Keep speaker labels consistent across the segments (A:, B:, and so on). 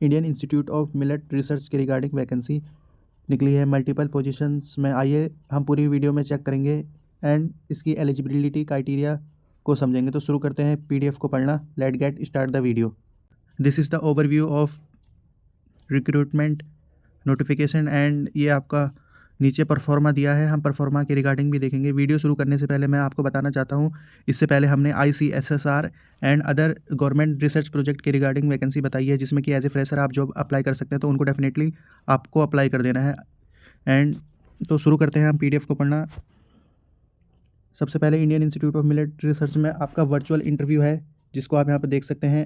A: Indian institute of millet research के regarding vacancy निकली है मल्टीपल पोजीशंस में। आइए हम पूरी वीडियो में चेक करेंगे एंड इसकी एलिजिबिलिटी क्राइटेरिया को समझेंगे। तो शुरू करते हैं पीडीएफ को पढ़ना। Let get start the video. This is the overview of recruitment notification and ये आपका नीचे परफॉर्मा दिया है। हम परफॉर्मा के रिगार्डिंग भी देखेंगे। वीडियो शुरू करने से पहले मैं आपको बताना चाहता हूँ, इससे पहले हमने ICSSR and other government research project के रिगार्डिंग वैकेंसी बताई है, जिसमें कि एज ए फ्रेशर आप जॉब अप्लाई कर सकते हैं। तो उनको डेफिनेटली आपको अप्लाई कर देना है। एंड तो शुरू करते हैं हम पीडीएफ को पढ़ना। सबसे पहले Indian institute of millet research में आपका वर्चुअल इंटरव्यू है, जिसको आप यहाँ पर देख सकते हैं।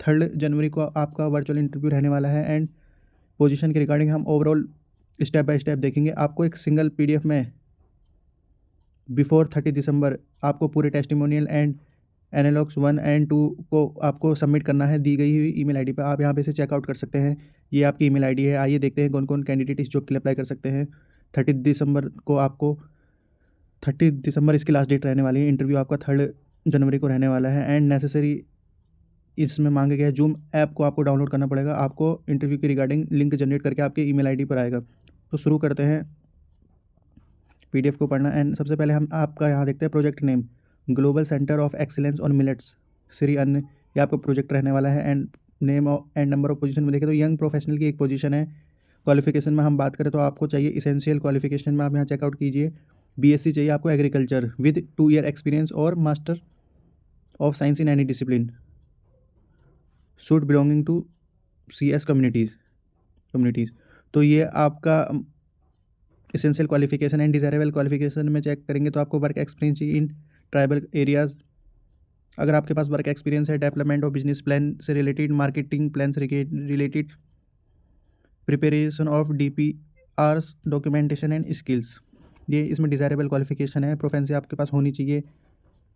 A: 3 जनवरी को आपका वर्चुअल इंटरव्यू रहने वाला है। एंड पोजीशन के रिगार्डिंग हम ओवरऑल स्टेप बाय स्टेप देखेंगे। आपको एक सिंगल पीडीएफ में बिफोर 30 दिसंबर आपको पूरे टेस्टिमोनियल एंड एनालॉग्स 1 एंड 2 को आपको सबमिट करना है दी गई हुई ईमेल आईडी पर। आप यहाँ पे से चेकआउट कर सकते हैं। ये आपकी ईमेल आईडी है। आइए देखते हैं कौन कौन कैंडिडेट इस जॉब के लिए अप्लाई कर सकते हैं। 30 दिसंबर को आपको 30 दिसंबर इसकी लास्ट डेट रहने वाली है। इंटरव्यू आपका 3 जनवरी को रहने वाला है। एंड नेसेसरी इसमें मांगा गया है जूम ऐप को आपको डाउनलोड करना पड़ेगा। आपको इंटरव्यू के रिगार्डिंग लिंक जनरेट करके आपके ईमेल आईडी पर आएगा। तो शुरू करते हैं पीडीएफ को पढ़ना। एंड सबसे पहले हम आपका यहाँ देखते हैं project name global centre of excellence on millets Shri अन्न, ये आपका प्रोजेक्ट रहने वाला है। And name and number of position में देखें तो यंग प्रोफेशनल की एक पोजीशन है। क्वालिफिकेशन में हम बात करें तो आपको चाहिए इसेंशियल क्वालिफिकेशन में आप यहाँ चेकआउट कीजिए। BSc चाहिए आपको एग्रीकल्चर विद 2 ईयर एक्सपीरियंस और master of science in any discipline should belonging to CS communities. तो ये आपका essential qualification and desirable qualification में चेक करेंगे तो आपको वर्क एक्सपीरियंस चाहिए इन ट्राइबल एरियाज़। अगर आपके पास वर्क एक्सपीरियंस है डेवलपमेंट ऑफ बिजनेस प्लान से रिलेटेड, मार्केटिंग प्लान से related, preparation of DPRs, documentation and skills, ये इसमें डिज़ायरेबल क्वालिफिकेशन है। प्रोफेंसी आपके पास होनी चाहिए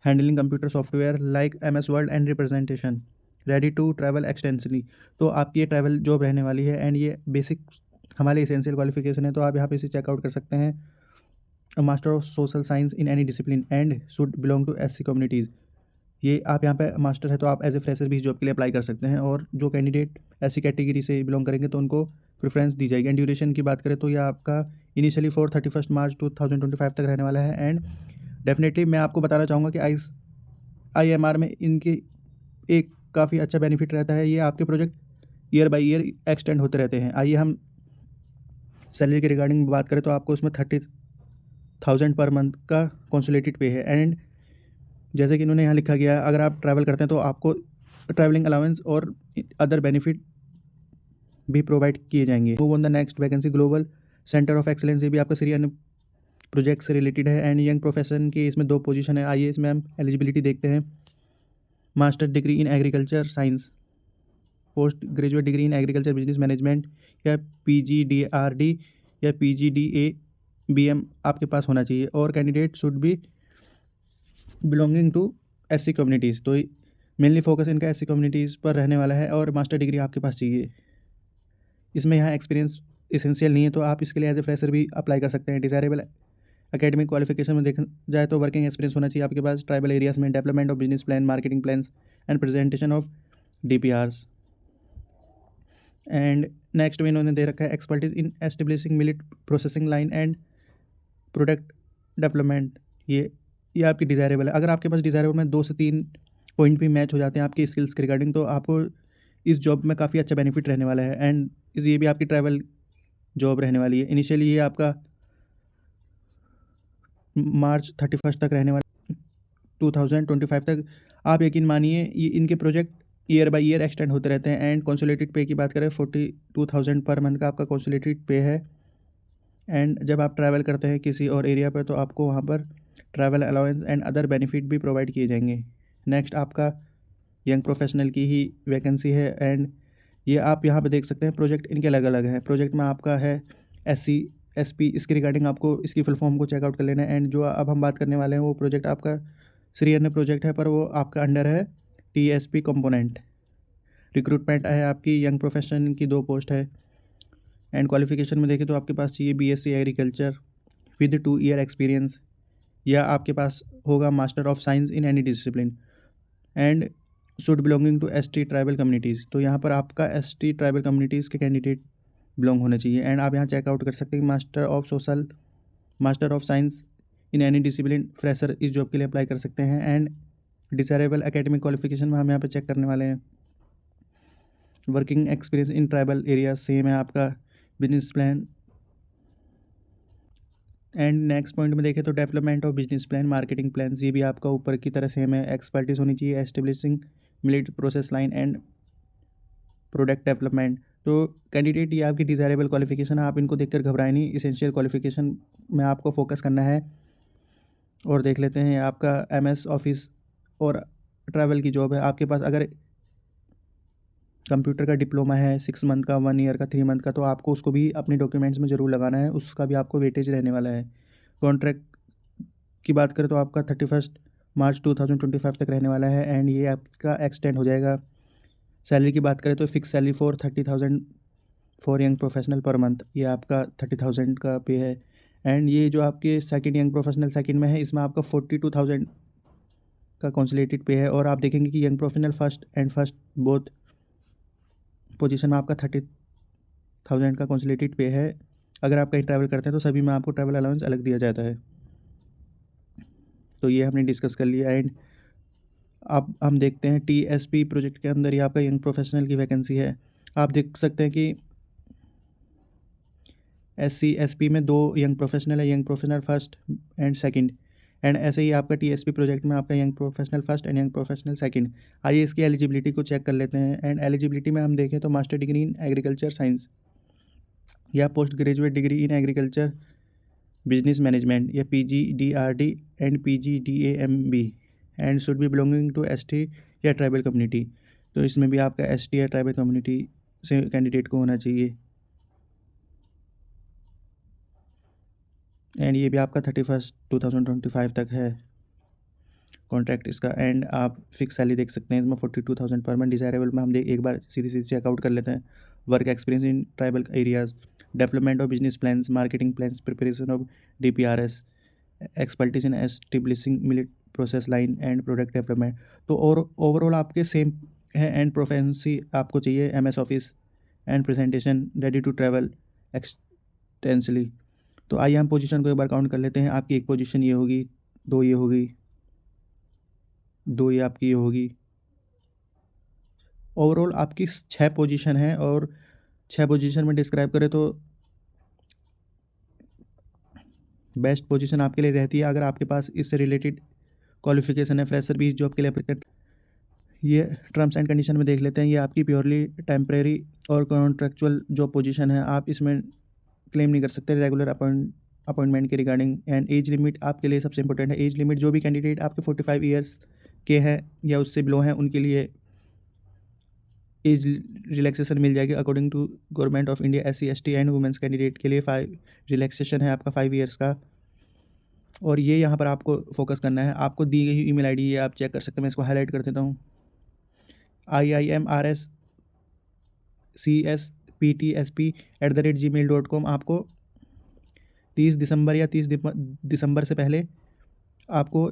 A: handling computer software like MS word and representation, ready to travel extensively. तो आपकी ये ट्रैवल जॉब रहने वाली है। एंड ये बेसिक हमारे एसेंशियल क्वालिफिकेशन है, तो आप यहाँ पे इसे चेकआउट कर सकते हैं। Master of social science in any discipline and should belong to SC communities, ये आप यहाँ पे मास्टर है तो आप एज ए फ्रेशर भी इस जॉब के लिए अप्लाई कर सकते हैं। और जो कैंडिडेट SC कैटेगरी से बिलोंग करेंगे तो उनको प्रेफरेंस दी जाएगी। एंड ड्यूरेशन की बात करें तो यह आपका इनिशियली 31 मार्च 2025 तक रहने वाला है। एंड डेफिनेटली मैं आपको बताना चाहूँगा कि IMR में इनकी एक काफ़ी अच्छा बेनिफिट रहता है। ये आपके project year by year extend होते रहते हैं। आइए हम सैलरी के रिगार्डिंग बात करें तो आपको उसमें 30,000 पर मंथ का कंसोलिडेटेड पे है। एंड जैसे कि इन्होंने यहाँ लिखा गया है, अगर आप ट्रैवल करते हैं तो आपको ट्रैवलिंग अलाउंस और अदर बेनिफिट भी प्रोवाइड किए जाएंगे। Move on the next vacancy global centre of excellence, ये भी आपका श्री अन्न प्रोजेक्ट से रिलेटेड है। एंड यंग प्रोफेशन की इसमें 2 पोजीशन है। आइए इसमें हम एलिजिबिलिटी देखते हैं। Master degree in agriculture science, post graduate degree in agriculture business management या PGDRD या PGDA-BM आपके पास होना चाहिए। और candidate should be belonging to SC communities, तो मेनली फोकस इनका SC कम्युनिटीज़ पर रहने वाला है। और मास्टर डिग्री आपके पास चाहिए। इसमें यहाँ एक्सपीरियंस एसेंशियल नहीं है, तो आप इसके लिए एज ए फ्रेशर भी अप्लाई कर सकते हैं। डिज़ायरेबल एकेडमिक क्वालिफिकेशन में देखा जाए तो वर्किंग एक्सपीरियंस होना चाहिए आपके पास ट्राइबल एरियाज़ में, development of business plan, marketing plans and presentation of DPRs। And next में इन्होंने दे रखा है expertise in establishing millet processing line and product development, ये आपकी डिज़ायरेबल है। अगर आपके पास डिज़ायरेबल में 2 से 3 पॉइंट भी मैच हो जाते हैं आपकी स्किल्स के रिगार्डिंग, तो आपको इस जॉब में काफ़ी अच्छा बेनिफिट रहने वाला है। एंड ये भी आपकी ट्रैवल जॉब रहने वाली है। इनिशियली ये आपका मार्च 31 तक रहने वाला 2025 तक। आप यकीन मानिए ये इनके project year by year extend होते रहते हैं। एंड कंसोलिडेटेड पे की बात करें 42,000 पर मंथ का आपका कंसोलिडेटेड पे है। एंड जब आप ट्रैवल करते हैं किसी और एरिया पर तो आपको वहाँ पर travel allowance and other benefit भी प्रोवाइड किए जाएंगे। नेक्स्ट आपका यंग प्रोफेशनल की ही वैकेंसी है। एंड ये आप यहाँ पे देख सकते हैं प्रोजेक्ट इनके अलग अलग हैं। प्रोजेक्ट में आपका है SC SP, इसके रिगार्डिंग आपको इसकी फुल फॉर्म को चेकआउट कर लेना है। एंड जो अब हम बात करने वाले हैं वो प्रोजेक्ट आपका श्री अन्न प्रोजेक्ट है, पर वो आपका अंडर है TSP कंपोनेंट। रिक्रूटमेंट है आपकी यंग प्रोफेशन की 2 पोस्ट है। एंड क्वालिफिकेशन में देखें तो आपके पास चाहिए BSc agriculture with 2 year experience, या आपके पास होगा master of science in any discipline. And should belonging to ST tribal communities, तो यहाँ पर आपका ST ट्राइबल कम्युनिटीज़ के कैंडिडेट बिलोंग होने चाहिए। एंड आप यहाँ चेकआउट कर सकते हैं master of science in any discipline fresher इस जॉब के लिए अप्लाई कर सकते हैं। एंड डिसाइरेबल एकेडमिक क्वालिफिकेशन में हम यहाँ पे चेक करने वाले हैं। Working experience in tribal area same है आपका। Business plan and next point में देखें तो development of business plan, marketing plan, ये भी आपका ऊपर की तरह सेम है। एक्सपर्टीज होनी चाहिए establishing millet process line and product development. तो कैंडिडेट ये आपकी डिज़ायरेबल क्वालिफिकेशन है, आप इनको देखकर घबराएं नहीं, इसेंशियल क्वालिफिकेशन में आपको फोकस करना है। और देख लेते हैं आपका MS ऑफिस और ट्रैवल की जॉब है। आपके पास अगर कंप्यूटर का डिप्लोमा है 6 मंथ का, 1 ईयर का, 3 मंथ का, तो आपको उसको भी अपने डॉक्यूमेंट्स में ज़रूर लगाना है, उसका भी आपको वेटेज रहने वाला है। कॉन्ट्रैक्ट की बात करें तो आपका 31 मार्च 2025 तक रहने वाला है एंड ये आपका एक्सटेंड हो जाएगा। सैलरी की बात करें तो fix salary for 30,000 for young professional per month, ये आपका 30,000 का पे है। एंड ये जो आपके सेकंड यंग प्रोफेशनल सेकंड में है, इसमें आपका 42,000 का कंसोलिडेटेड पे है। और आप देखेंगे कि young professional first both position में आपका 30,000 का कंसोलिडेटेड पे है। अगर आप कहीं ट्रैवल करते हैं तो सभी में आपको ट्रैवल अलाउंस अलग दिया जाता है। तो ये हमने डिस्कस कर लिया। एंड अब हम देखते हैं TSP प्रोजेक्ट के अंदर ये आपका यंग प्रोफेशनल की वैकेंसी है। आप देख सकते हैं कि SC/SP में 2 यंग प्रोफेशनल है, young professional first and second. And ऐसे ही आपका TSP प्रोजेक्ट में आपका young professional first and young professional second. आइए इसकी एलिजिबिलिटी को चेक कर लेते हैं। एंड एलिजिबिलिटी में हम देखें तो master degree in agriculture science या post graduate degree in agriculture business management या PGDRD and PGDAMB and should be belonging to ST या ट्राइबल कम्युनिटी। तो इसमें भी आपका ST या ट्राइबल कम्युनिटी से कैंडिडेट को होना चाहिए। एंड ये भी आपका 31 2025 तक है कॉन्ट्रैक्ट इसका। एंड आप फिक्स सैलरी देख सकते हैं इसमें 42,000 पर मंथ। डिज़ायरेबल में हम एक बार सीधी चेकआउट कर लेते हैं। Work experience in tribal areas, development of business plans, marketing plans, preparation of DPRS, expertise in establishing millet process line and product development. तो और ओवरऑल आपके सेम है। एंड प्रोफेंसी आपको चाहिए MS office and presentation ready to travel extensively. तो आइए हम position को एक बार काउंट कर लेते हैं। आपकी एक पोजीशन ये होगी, 2 ये होगी, 2 ये आपकी ये होगी। ओवरऑल आपकी 6 पोजीशन है। और 6 पोजीशन में डिस्क्राइब करें तो बेस्ट पोजीशन आपके लिए रहती है अगर आपके पास इससे रिलेटेड क्वालिफिकेशन है। फ्रेशर भी इस जॉब के लिए अप्लाई। ये टर्म्स एंड कंडीशन में देख लेते हैं। ये आपकी प्योरली टेम्परेरी और कॉन्ट्रेक्चुअल जॉब पोजीशन है, आप इसमें क्लेम नहीं कर सकते रेगुलर अपॉइंटमेंट के रिगार्डिंग। एंड एज लिमिट आपके लिए सबसे इंपॉर्टेंट है। एज लिमिट जो भी कैंडिडेट आपके 45 ईयर्स के हैं या उससे बिलो हैं उनके लिए एज रिलैक्सेशन मिल जाएगी according to government of India. SC ST and women's candidate के लिए 5 रिलैक्सेशन है आपका 5 ईयर्स का। और ये यहाँ पर आपको फोकस करना है। आपको दी गई ईमेल ID ये आप चेक कर सकते हैं। मैं इसको हाईलाइट कर देता हूँ। IIMRSCSPTSP@gmail.com। आपको 30 दिसंबर या 30 दिसंबर से पहले आपको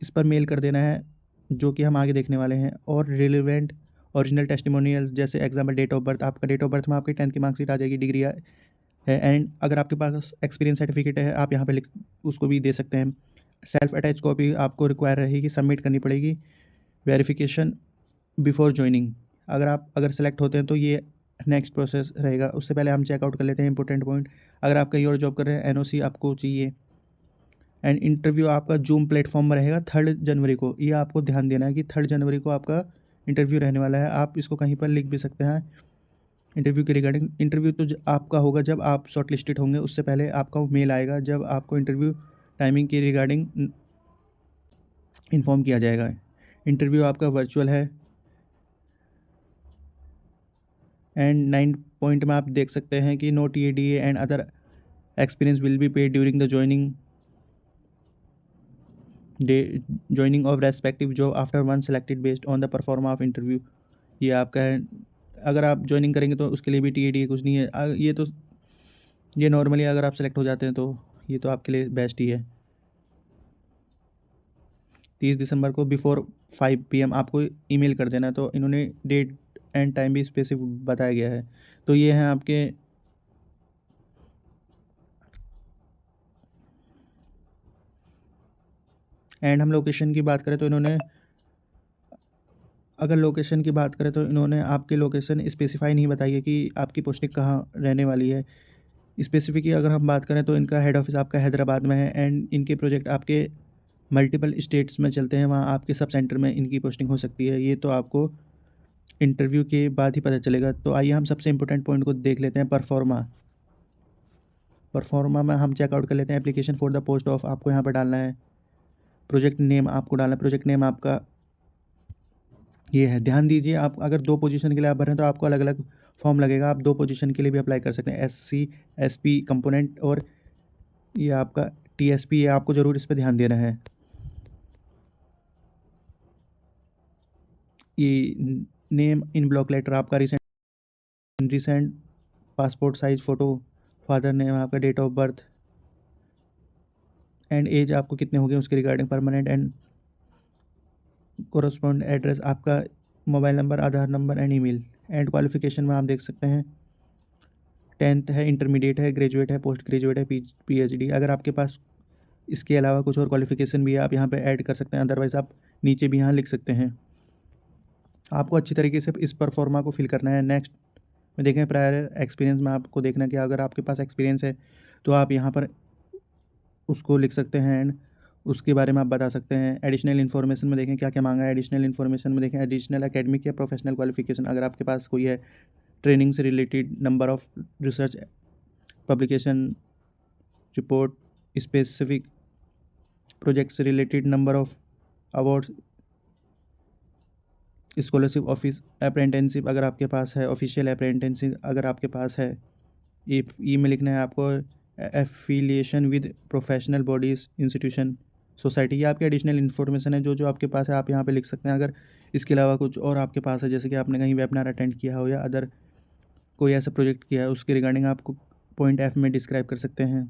A: इस पर मेल कर देना है, जो कि हम आगे देखने वाले हैं। और रिलेवेंट ओरिजिनल टेस्टिमोनियल्स जैसे एग्जाम्पल डेट ऑफ बर्थ, आपका डेट ऑफ बर्थ में आपकी 10th की मार्कशीट आ जाएगी, डिग्री है। एंड अगर आपके पास एक्सपीरियंस सर्टिफिकेट है आप यहाँ पे उसको भी दे सकते हैं। सेल्फ अटैच कॉपी आपको रिक्वायर रहेगी, सबमिट करनी पड़ेगी। वेरिफिकेशन बिफोर ज्वाइनिंग, अगर सेलेक्ट होते हैं तो ये नेक्स्ट प्रोसेस रहेगा। उससे पहले हम चेकआउट कर लेते हैं इंपॉर्टेंट पॉइंट। अगर आप कहीं और जॉब कर रहे हैं NOC आपको चाहिए। एंड इंटरव्यू आपका जूम प्लेटफॉर्म में रहेगा 3 जनवरी को। ये आपको ध्यान देना है कि 3 जनवरी को आपका इंटरव्यू रहने वाला है। आप इसको कहीं पर लिख भी सकते हैं इंटरव्यू के रिगार्डिंग। इंटरव्यू तो आपका होगा जब आप शॉर्ट लिस्टेड होंगे, उससे पहले आपका मेल आएगा जब आपको इंटरव्यू टाइमिंग के रिगार्डिंग इन्फॉर्म किया जाएगा। इंटरव्यू आपका वर्चुअल है। एंड 9 पॉइंट में आप देख सकते हैं कि no TADA and other experience will be paid during the joining of respective job after one selected based on the perform of interview. ये आपका है। अगर आप ज्वाइनिंग करेंगे तो उसके लिए भी TADA कुछ नहीं है। ये नॉर्मली अगर आप सेलेक्ट हो जाते हैं तो ये तो आपके लिए बेस्ट ही है। 30 दिसंबर को बिफोर 5 PM आपको ईमेल कर देना है। तो इन्होंने डेट एंड टाइम भी स्पेसिफिक बताया गया है। तो ये हैं आपके एंड हम लोकेशन की बात करें तो इन्होंने आपकी लोकेशन स्पेसिफाई नहीं बताई है कि आपकी पोस्टिंग कहाँ रहने वाली है। स्पेसिफिकली अगर हम बात करें तो इनका हेड ऑफिस आपका हैदराबाद में है एंड इनके प्रोजेक्ट आपके मल्टीपल स्टेट्स में चलते हैं, वहाँ आपके सब सेंटर में इनकी पोस्टिंग हो सकती है। ये तो आपको इंटरव्यू के बाद ही पता चलेगा। तो आइए हम सबसे इम्पोर्टेंट पॉइंट को देख लेते हैं। परफॉर्मा में हम चेकआउट कर लेते हैं। Application for the post of आपको यहाँ पर डालना है। प्रोजेक्ट नेम आपको डालना है। प्रोजेक्ट नेम आपका ये है। ध्यान दीजिए, आप अगर 2 पोजीशन के लिए आप भरें तो आपको अलग अलग फॉर्म लगेगा। आप 2 पोजीशन के लिए भी अप्लाई कर सकते हैं, SC SP कंपोनेंट और ये आपका TSP। ये आपको ज़रूर इस पर ध्यान देना है। ये नेम इन ब्लॉक लेटर आपका recent passport size photo, father name आपका, date of birth and age आपको कितने हो गए उसके regarding, permanent and correspond address आपका, mobile number, Aadhaar number and email. And qualification में आप देख सकते हैं 10th है, इंटरमीडिएट है, ग्रेजुएट है, पोस्ट ग्रेजुएट है, PhD। अगर आपके पास इसके अलावा कुछ और क्वालिफिकेशन भी है आप यहाँ पे ऐड कर सकते हैं, अदरवाइज़ आप नीचे भी यहाँ लिख सकते हैं। आपको अच्छी तरीके से इस परफॉर्मा को फिल करना है। नेक्स्ट में देखें प्रायर एक्सपीरियंस में आपको देखना कि अगर आपके पास एक्सपीरियंस है तो आप यहाँ पर उसको लिख सकते हैं एंड उसके बारे में आप बता सकते हैं। एडिशनल इन्फॉर्मेशन में देखें क्या क्या मांगा है। एडिशनल इन्फॉर्मेशन में देखें एडिशनल एकेडमिक या प्रोफेशनल क्वालिफिकेशन अगर आपके पास कोई है, ट्रेनिंग से related, number of research publication report, specific project से related, number of awards, scholarship, office apprenticeship अगर आपके पास है, ऑफिशियल अप्रेंटिसशिप अगर आपके पास है। ई में लिखना है आपको affiliation with professional bodies, institution, society. ये आपकी एडिशनल इन्फॉर्मेशन है जो जो आपके पास है आप यहाँ पे लिख सकते हैं। अगर इसके अलावा कुछ और आपके पास है, जैसे कि आपने कहीं वेबिनार अटेंड किया हो या अदर कोई ऐसा प्रोजेक्ट किया है, उसके रिगार्डिंग आपको पॉइंट F में डिस्क्राइब कर सकते हैं।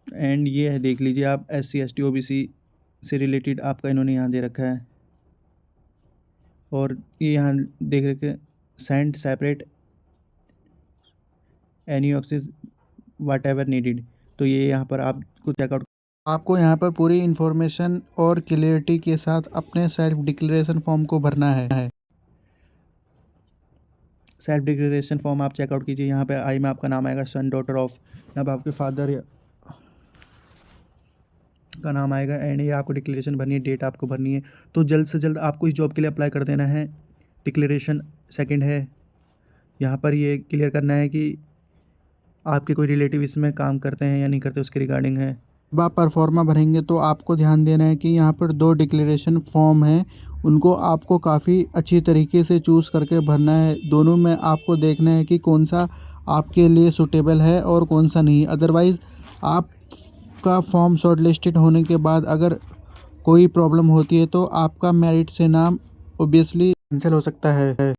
A: एंड ये है, देख लीजिए आप, SC ST OBC से रिलेटेड आपका इन्होंने यहाँ दे रखा है। और ये यहाँ देख रखे सेंड सेपरेट एनी ऑक्सीज वाट एवर नीडिड। तो ये यहाँ पर आपको चेकआउट, आपको यहाँ पर पूरी इन्फॉर्मेशन और क्लियरिटी के साथ अपने सेल्फ डिक्लेरेशन फॉर्म को भरना है। सेल्फ डिक्लेरेशन फॉर्म आप चेकआउट कीजिए। यहाँ पे आई में आपका नाम आएगा, सन डॉटर ऑफ, यहाँ पर आपके फादर का नाम आएगा एंड ये आपको डिक्लेरेशन भरनी है, डेट आपको भरनी है। तो जल्द से जल्द आपको इस जॉब के लिए अप्लाई कर देना है। डिक्लेरेशन सेकंड है, यहाँ पर ये क्लियर करना है कि आपके कोई रिलेटिव इसमें काम करते हैं या नहीं करते, उसके रिगार्डिंग है। जब आप परफॉर्मा भरेंगे तो आपको ध्यान देना है कि यहाँ पर 2 डिक्लेरेशन फॉर्म हैं, उनको आपको काफ़ी अच्छी तरीके से चूज़ करके भरना है। दोनों में आपको देखना है कि कौन सा आपके लिए सूटेबल है और कौन सा नहीं। अदरवाइज़ आपका फॉर्म शॉर्ट लिस्टेड होने के बाद अगर कोई प्रॉब्लम होती है तो आपका मेरिट से नाम ऑब्वियसली कैंसिल हो सकता है।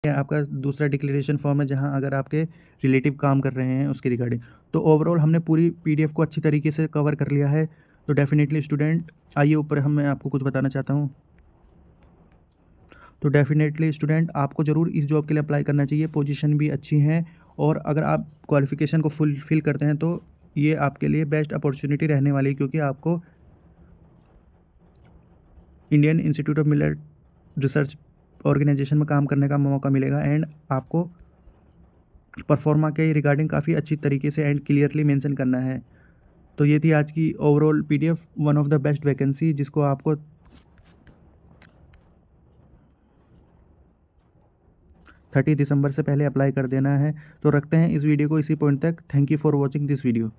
A: आपका दूसरा डिक्लेरेशन फॉर्म है जहां अगर आपके रिलेटिव काम कर रहे हैं उसके रिगार्डिंग। तो ओवरऑल हमने पूरी PDF को अच्छी तरीके से कवर कर लिया है। तो डेफिनेटली स्टूडेंट, आइए ऊपर मैं आपको कुछ बताना चाहता हूं। तो डेफिनेटली स्टूडेंट आपको ज़रूर इस जॉब के लिए अप्लाई करना चाहिए। पोजीशन भी अच्छी हैं और अगर आप क्वालिफिकेशन को फुलफिल करते हैं तो ये आपके लिए बेस्ट अपॉर्चुनिटी रहने वाली है, क्योंकि आपको Indian institute of millet research organisation में काम करने का मौका मिलेगा एंड आपको परफॉर्मा के रिगार्डिंग काफ़ी अच्छी तरीके से एंड क्लियरली मेंशन करना है। तो ये थी आज की overall PDF, one of the best vacancy जिसको आपको 30 दिसंबर से पहले अप्लाई कर देना है। तो रखते हैं इस वीडियो को इसी पॉइंट तक। Thank you for watching this video.